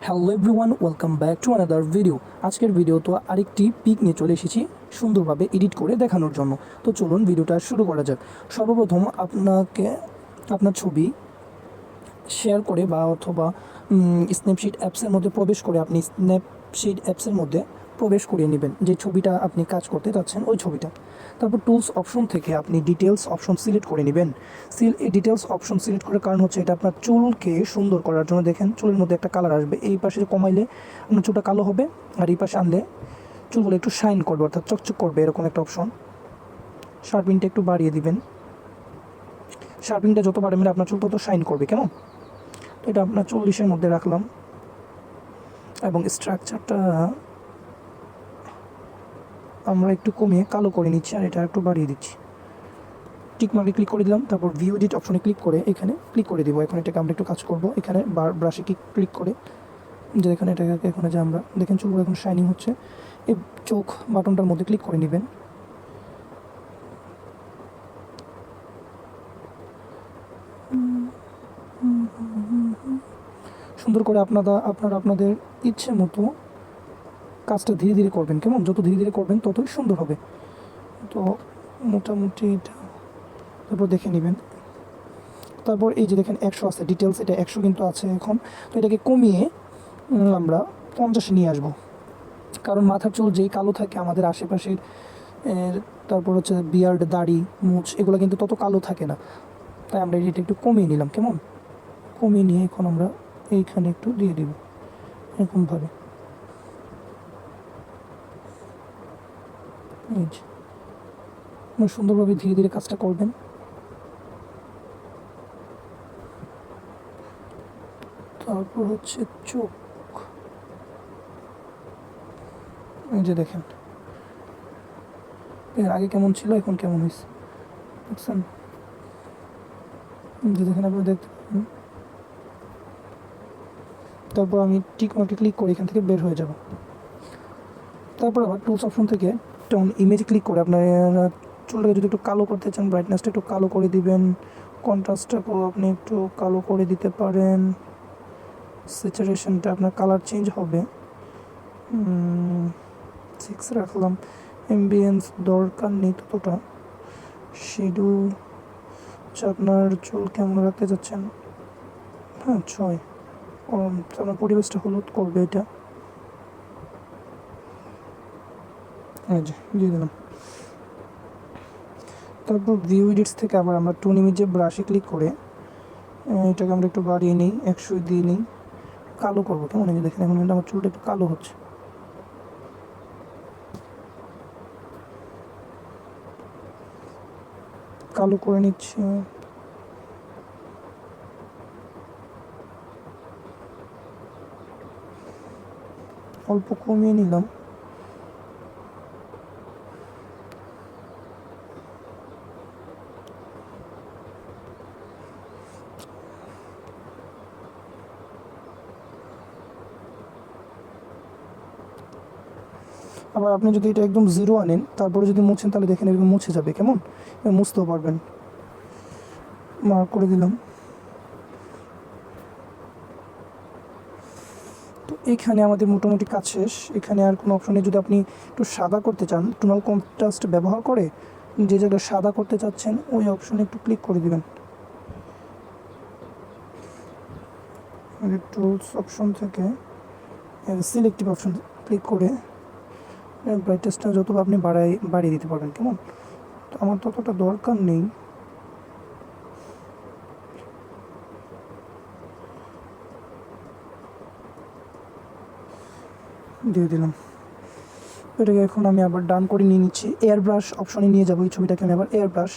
Hello everyone, welcome back to another video. আজকের video তো আরেকটি পিক নিয়ে চলে এসেছি সুন্দরভাবে এডিট করে দেখানোর জন্য। তো চলুন ভিডিওটা শুরু করা যাক। সর্বপ্রথম আপনাকে আপনার ছবি শেয়ার করে বা অথবা স্ন্যাপশীট অ্যাপসের মধ্যে প্রবেশ করে আপনি স্ন্যাপশীট অ্যাপসের মধ্যে প্রবেশ করিয়ে নেবেন যে ছবিটা আপনি কাজ করতে চাচ্ছেন ওই ছবিটা। তারপর টুলস অপশন থেকে আপনি ডিটেলস অপশন সিলেক্ট করে নেবেন। এই ডিটেলস অপশন সিলেক্ট করার কারণ হচ্ছে এটা আপনার চুলকে সুন্দর করার জন্য। দেখেন চুলের মধ্যে একটা কালার আসবে, এই পাশে কমাইলে আপনার চুলটা কালো হবে আর এই পাশে আনলে চুলগুলো একটু শাইন করবে, অর্থাৎ চকচক করবে, এরকম একটা অপশন। শার্পিংটা একটু বাড়িয়ে দিবেন, শার্পিংটা যত বাড়াবেন আপনার চুল তত শাইন করবে, কেমন? তো এটা আপনার 40-এর মধ্যে রাখলাম এবং স্ট্রাকচারটা আমরা একটু কমিয়ে কালো করে নিচ্ছি আর এটা একটু বাড়িয়ে দিচ্ছি। টিক মার্কে ক্লিক করে দিলাম, তারপর ভিউ এডিট অপশনে ক্লিক করে এখানে ক্লিক করে দিব। এখন এটাকে আমরা একটু কাজ করব, এখানে ব্রাশে ক্লিক করে যে এখানে এটাকে এখানে যে আমরা দেখেন চুলগুলো এখন শাইনিং হচ্ছে। এই চোখ বাটনটার মধ্যে ক্লিক করে নেবেন। সুন্দর করে আপনাদের ইচ্ছে মতো কাজটা ধীরে ধীরে করবেন, কেমন? যত ধীরে ধীরে করবেন ততই সুন্দর হবে। তো মোটামুটি এটা তারপর দেখে নেবেন। তারপর এই যে দেখেন 100 আছে ডিটেলস, এটা 100 কিন্তু আছে এখন। তো এটাকে কমিয়ে আমরা 50 নিয়ে আসবো, কারণ মাথার চুল যেই কালো থাকে আমাদের আশেপাশের, তারপর হচ্ছে বিয়ার্ড, দাড়ি, মুছ, এগুলো কিন্তু তত কালো থাকে না। তাই আমরা এটা একটু কমিয়ে নিলাম, কেমন? কমিয়ে নিয়ে এখন আমরা এইখানে একটু দিয়ে দিব এরকমভাবে। এই যে সুন্দরভাবে ধীরে ধীরে কাজটা করবেন। তারপর হচ্ছে চোখ, এই যে দেখেন এর আগে কেমন ছিল এখন কেমন হয়েছে দেখছেন, যে দেখেন আপনি দেখতে পাবেন। তারপর আমি টিক মার্কে ক্লিক করে এখান থেকে বের হয়ে যাব। তারপর আবার টুলস অপশন থেকে টোন ইমেজ ক্লিক করে আপনার চুলটাকে যদি একটু কালো করতে চান ব্রাইটনেসটা একটু কালো করে দিবেন, কন্ট্রাস্টটাকেও আপনি একটু কালো করে দিতে পারেন, স্যাচুরেশনটা আপনার কালার চেঞ্জ হবে 6 রাখলাম। অ্যাম্বিয়েন্স দরকার নেই ততটা। শিডু আপনার চুল কেমন রাখতে চাচ্ছেন, হ্যাঁ 6। আপনার পরিবেশটা হলুদ করবে এটা, এই যে দিয়ে দিলাম। তারপর ভিউ এডিটস থেকে আবার আমরা টোন ইমেজে ব্রাশে ক্লিক করে এটাকে আমরা একটু বাড়িয়ে নিই, 100 দিয়ে নিই, কালো করবো, কেমন? এই যে দেখেন এখন কিন্তু আমার চুলটা একটু কালো হচ্ছে। কালো করে নিচ্ছি। অল্প কমিয়ে নিলাম। আবার আপনি যদি এটা একদম জিরো আনেন তারপরে যদি মুছেন তাহলে দেখেন এরকম মুছে যাবে, কেমন? মুছতেও পারবেন। মার্ক করে দিলাম। তো এখানে আমাদের মোটামুটি কাজ শেষ। এখানে আর কোনো অপশনে যদি আপনি একটু সাদা করতে চান, টোনাল কন্ট্রাস্ট ব্যবহার করে যে জায়গায় সাদা করতে চাচ্ছেন ওই অপশনে একটু ক্লিক করে দিবেন। টুলস অপশন থেকে সিলেক্টিভ অপশন ক্লিক করে ব্রাইটনেসটা যত আপনি বাড়িয়ে দিতে পারবেন, কেমন? তো আমার ততটা দরকার নেই। দিয়ে দিলাম। এটাকে এখন আমি আবার ডান করে নিয়ে নিচ্ছি, এয়ার ব্রাশ অপশনে নিয়ে যাবো এই ছবিটাকে আমি আবার। এয়ার ব্রাশ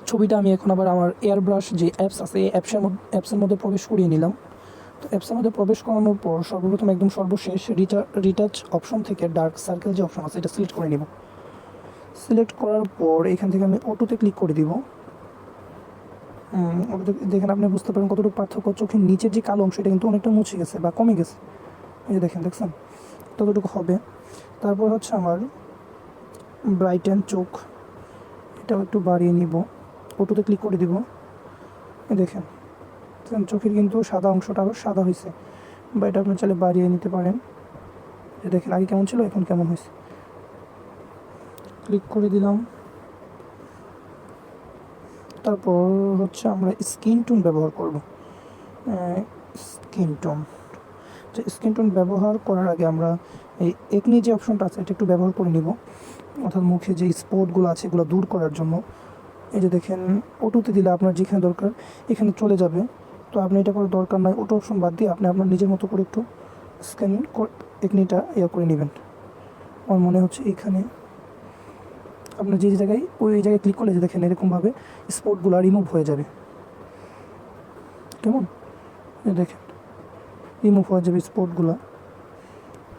ছবিটা আমি এখন আবার আমার এয়ার ব্রাশ যে অ্যাপস আছে এই অ্যাপসের মধ্যে প্রবেশ করিয়ে নিলাম। তো অ্যাপসের মধ্যে প্রবেশ করানোর পর সর্বপ্রথম একদম সর্বশেষ রিটাচ অপশন থেকে ডার্ক সার্কেল যে অপশন আছে এটা সিলেক্ট করে নেব। সিলেক্ট করার পর এখান থেকে আমি অটোতে ক্লিক করে দিব। অটোতে দেখেন আপনি বুঝতে পারেন কতটুকু পার্থক্য। চোখের নিচের যে কালো অংশ এটা কিন্তু অনেকটা মুছে গেছে বা কমে গেছে, এই যে দেখছেন ততটুকু হবে। তারপর হচ্ছে আমার ব্রাইটেন চোখ, এটাও একটু বাড়িয়ে নিব, অটোতে ক্লিক করে দিব। দেখেন চোখের কিন্তু সাদা অংশটা আরও সাদা হয়েছে, বা এটা আপনি চাইলে বাড়িয়ে নিতে পারেন। দেখেন আগে কেমন ছিল, এখন কেমন হয়েছে। ক্লিক করে দিলাম। তারপর হচ্ছে আমরা স্কিন টোন ব্যবহার করব। স্কিন টোন স্কিন টোন ব্যবহার করার আগে আমরা এই একনি যে অপশনটা আছে এটা একটু ব্যবহার করে নিব, অর্থাৎ মুখে যে স্পটগুলো আছে এগুলো দূর করার জন্য। এই যে দেখেন অটোতে দিলে আপনার যেখানে দরকার এখানে চলে যাবে, তো আপনি এটা করার দরকার নয়। অটো অপশন বাদ দিয়ে আপনি আপনার নিজের মতো করে একটু স্ক্যান একনিটা করে নেবেন। আমার মনে হচ্ছে এখানে আপনার যে জায়গায় ওই জায়গায় ক্লিক করলে যে দেখেন এরকমভাবে স্পটগুলো রিমুভ হয়ে যাবে, কেমন দেখেন রিমুভ হয়ে যাবে স্পটগুলো।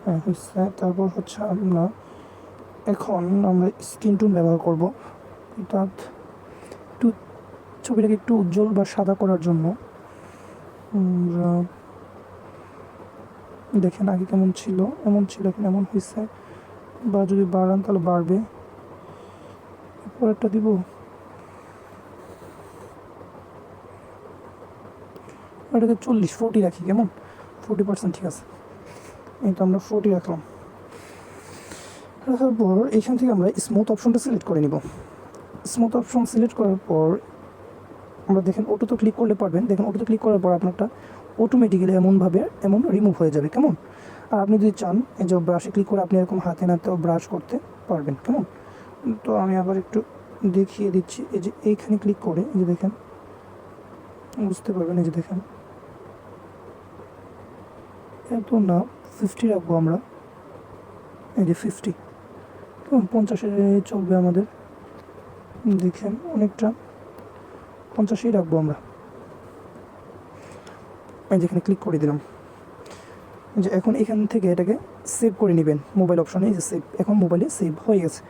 হ্যাঁ হচ্ছে। তারপর হচ্ছে এখন আমরা স্কিন টোন ব্যবহার করব, অর্থাৎ একটু ছবিটাকে একটু উজ্জ্বল বা সাদা করার জন্য। দেখেন আগে কেমন ছিল, এমন ছিল, এখন এমন হয়েছে, বা যদি বাড়ান তাহলে বাড়বে। পরেরটা দিব, এটাকে 40 রাখি, কেমন 40%, ঠিক আছে। এই তো আমরা 40 রাখলাম। রাখার পর এখান থেকে আমরা স্মুথ অপশনটা সিলেক্ট করে নিব। স্মুথ অপশন সিলেক্ট করার পর আমরা দেখেন অটোতে ক্লিক করলে পারবেন, দেখেন অটোতে ক্লিক করার পর আপনারটা অটোমেটিক্যালি এমন রিমুভ হয়ে যাবে, কেমন। আর আপনি যদি চান এই যে ব্রাশে ক্লিক করে আপনি এরকম হাতে নাতেও ব্রাশ করতে পারবেন, কেমন। তো আমি আবার একটু দেখিয়ে দিচ্ছি। এই যে এইখানে ক্লিক করে এই যে দেখেন, বুঝতে পারবেন, এই যে দেখেন এত না 50 রাখবো আমরা। এই যে 50, কেমন 50-এ চলবে আমাদের। দেখেন অনেকটা 50-এই রাখবো আমরা। এই যেখানে ক্লিক করে দিলাম, যে এখন এখান থেকে এটাকে সেভ করে নেবেন মোবাইল অপশনে। এই যে সেভ, এখন মোবাইলে সেভ হয়ে গেছে।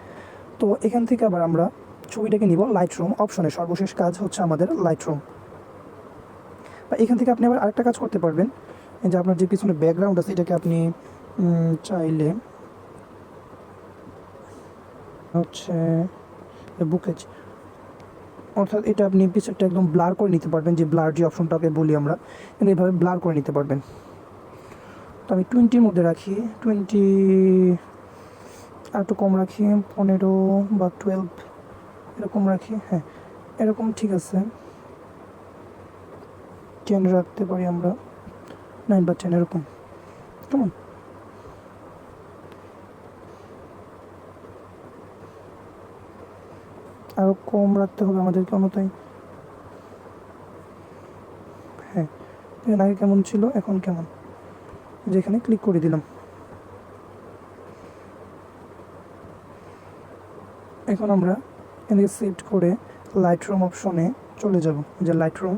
তো এখান থেকে আবার আমরা ছবিটাকে নিব লাইটরুম অপশনে। সর্বশেষ কাজ হচ্ছে আমাদের লাইটরুম। বা এখান থেকে আপনি আবার আরেকটা কাজ করতে পারবেন, যে আপনার যে পিছনে ব্যাকগ্রাউন্ড আছে এটাকে আপনি চাইলে হচ্ছে বুকেজ, অর্থাৎ এটা আপনি পিছনটা একদম ব্লার করে নিতে পারবেন, যে ব্লার যে অপশনটাকে বলি আমরা, কিন্তু এইভাবে ব্লার করে নিতে পারবেন। তো আমি 20-র মধ্যে রাখি, 20 আর একটু কম রাখি, 15 বা 12 এরকম রাখি। হ্যাঁ এরকম ঠিক আছে। 10 রাখতে পারি আমরা, 9 বা 10 এরকম, কেমন। আরও কম রাখতে হবে আমাদেরকে অন্যথায়। হ্যাঁ আগে কেমন ছিল, এখন কেমন, যেখানে ক্লিক করে দিলাম। এখন আমরা এদিকে সেট করে লাইটরুম অপশনে চলে যাব। যে লাইটরুম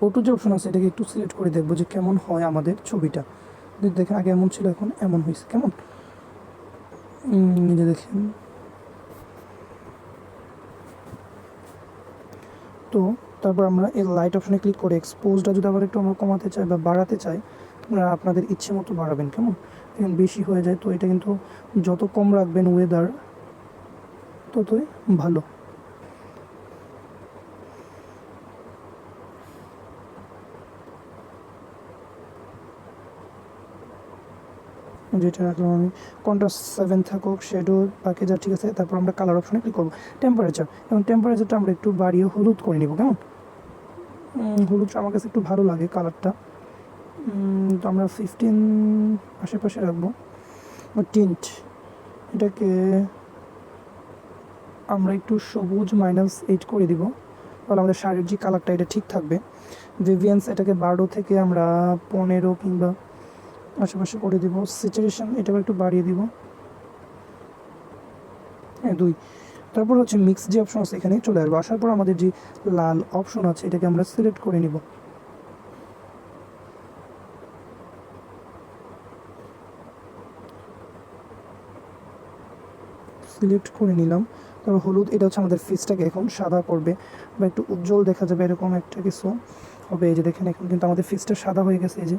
অটো যে অপশন আছে এটাকে একটু সিলেক্ট করে দেখবো যে কেমন হয় আমাদের ছবিটা। দেখেন আগে এমন ছিল, এখন এমন হয়েছে, কেমন। নিজে দেখেন। তো তারপর আমরা এই লাইট অপশনে ক্লিক করে এক্সপোজটা যদি আবার একটু আমরা কমাতে চাই বা বাড়াতে চাই, আপনারা আপনাদের ইচ্ছে মতো বাড়াবেন, কেমন। এখন বেশি হয়ে যায়, তো এটা কিন্তু যত কম রাখবেন ওয়েদার ততই ভালো। যেটা রাখলাম আমি, কন্ট্রাস্ট 7 থাকুক, শ্যাডো বাকি যা ঠিক আছে। তারপর আমরা কালার অপশনে ক্লিক করবো। টেম্পারেচার, এবং টেম্পারেচারটা আমরা একটু বাড়িয়ে হলুদ করে নিব, কেমন। হলুদটা আমার কাছে একটু ভালো লাগে কালারটা, তো আমরা 15 আশেপাশে রাখবো। টিন্ট, এটাকে আমরা একটু সবুজ -8 করে দিব, তাহলে আমাদের শাড়ির যে কালারটা এটা ঠিক থাকবে। ভিভিয়েন্স এটাকে 12 থেকে আমরা 15 কিংবা আশেপাশে করে দিব। স্যাচুরেশন এটাকে একটু বাড়িয়ে দিব, হ্যাঁ 2। তারপর হচ্ছে মিক্স যে অপশন আছে এখানে চলে আসবো। আসার পর আমাদের যে লাল অপশন আছে এটাকে আমরা সিলেক্ট করে নিব। সিলেক্ট করে নিলাম। তারপর হলুদ, এটা হচ্ছে আমাদের ফেসটাকে এখন সাদা করবে বা একটু উজ্জ্বল দেখা যাবে, এরকম একটা কিছু হবে। এই যে দেখেন এখন কিন্তু আমাদের ফেসটা সাদা হয়ে গেছে, এই যে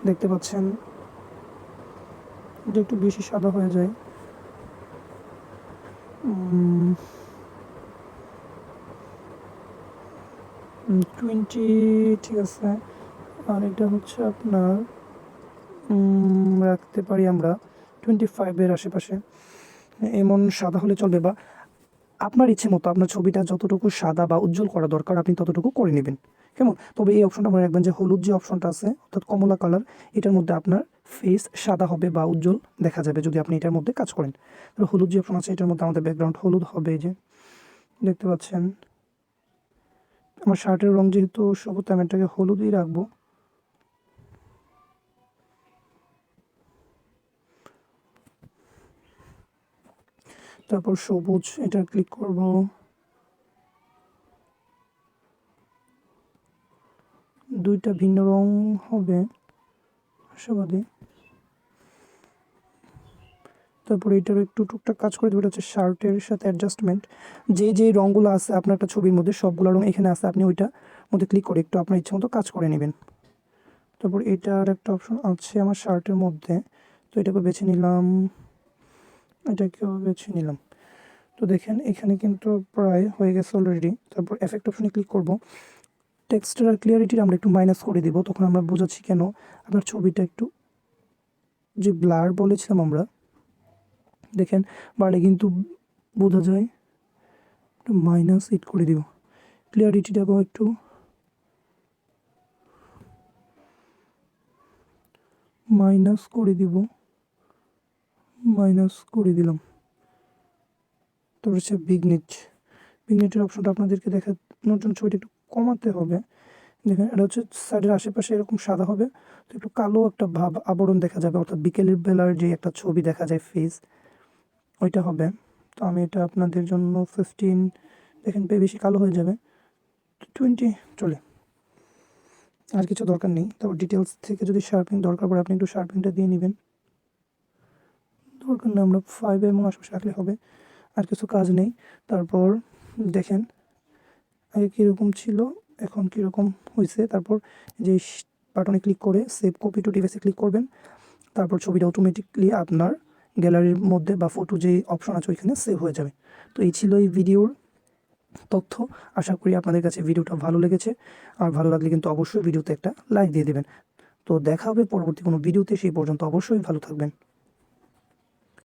দেখতে পাচ্ছেন, এটা একটু বেশি সাদা হয়ে যায়। 20 ঠিক আছে। আর এটা হচ্ছে আপনার রাখতে পারি আমরা 25-এর আশেপাশে। এমন সাদা হলে চলবে, বা আপনার ইচ্ছে মতো আপনার ছবিটা যতটুকু সাদা বা উজ্জ্বল করা দরকার আপনি ততটুকু করে নেবেন, কেমন? তবে এই অপশনটা মনে রাখবেন যে হলুদ যে অপশনটা আছে অর্থাৎ কমলা কালার, এটার মধ্যে আপনার ফেস সাদা হবে বা উজ্জ্বল দেখা যাবে যদি আপনি এটার মধ্যে কাজ করেন। তাহলে হলুদ যে অপশন আছে এটার মধ্যে আমাদের ব্যাকগ্রাউন্ড হলুদ হবে, এই যে দেখতে পাচ্ছেন। আমার শার্টের রং যেহেতু সবুজ, আমি এটাকে হলুদই রাখবো। তারপর সবুজ, এটা ক্লিক করব। দুইটা ভিন্ন রং হবে আশাবাদী। তারপরে এটার একটু টুকটাক কাজ করে দেবো, এটা হচ্ছে শার্টের সাথে অ্যাডজাস্টমেন্ট। যে রঙগুলো আছে আপনার একটা ছবির মধ্যে সবগুলো রঙ এখানে আছে, আপনি ওইটা মধ্যে ক্লিক করে একটু আপনার ইচ্ছে মতো কাজ করে নেবেন। তারপর এটার একটা অপশন আছে আমার শার্টের মধ্যে, তো এটাকে বেছে নিলাম, এটাকেও বেছে নিলাম। তো দেখেন এখানে কিন্তু প্রায় হয়ে গেছে অলরেডি। তারপর এফেক্ট অপশনে ক্লিক করব। টেক্সচার আর ক্লিয়ারিটির আমরা একটু মাইনাস করে দিব, তখন আমরা বোঝাচ্ছি কেন আপনার ছবিটা একটু যে ব্লার বলেছিলাম আমরা, দেখেন বাড়ে কিন্তু বোঝা যায়। একটু মাইনাস ইট করে দিব, ক্লিয়ারিটিটাকেও একটু মাইনাস করে দিব, মাইনাস করে দিলাম। তারপর হচ্ছে বিগনেটের অপশনটা আপনাদেরকে দেখানোর জন্য ছবিটা একটু কমাতে হবে। দেখেন এটা হচ্ছে সাইডের আশেপাশে এরকম সাদা হবে, তো একটু কালো একটা ভাব আবরণ দেখা যাবে, অর্থাৎ বিকেলের বেলার যে একটা ছবি দেখা যায় ফেস, ওইটা হবে। তো আমি এটা আপনাদের জন্য 15, দেখেন বেশি কালো হয়ে যাবে, 20 চলে, আর কিছু দরকার নেই। তারপর ডিটেলস থেকে যদি শার্পিং দরকার পড়ে আপনি একটু শার্পিংটা দিয়ে নেবেন, দরকার নেই আমরা 5 এবং আশেপাশে রাখলে হবে, আর কিছু কাজ নেই। তারপর দেখেন আগে কীরকম ছিল এখন কীরকম হয়েছে। তারপর যে বাটনে ক্লিক করে সেভ কপি টু ডিভাইসে ক্লিক করবেন, তারপর ছবিটা অটোমেটিকলি আপনার গ্যালারির মধ্যে বা ফটো যে অপশন আছে ওইখানে সেভ হয়ে যাবে। তো এই ছিল এই ভিডিওর তথ্য। আশা করি আপনাদের কাছে ভিডিওটা ভালো লেগেছে, আর ভালো লাগলে কিন্তু অবশ্যই ভিডিওতে একটা লাইক দিয়ে দেবেন। তো দেখা হবে পরবর্তী কোনো ভিডিওতে, সেই পর্যন্ত অবশ্যই ভালো থাকবেন।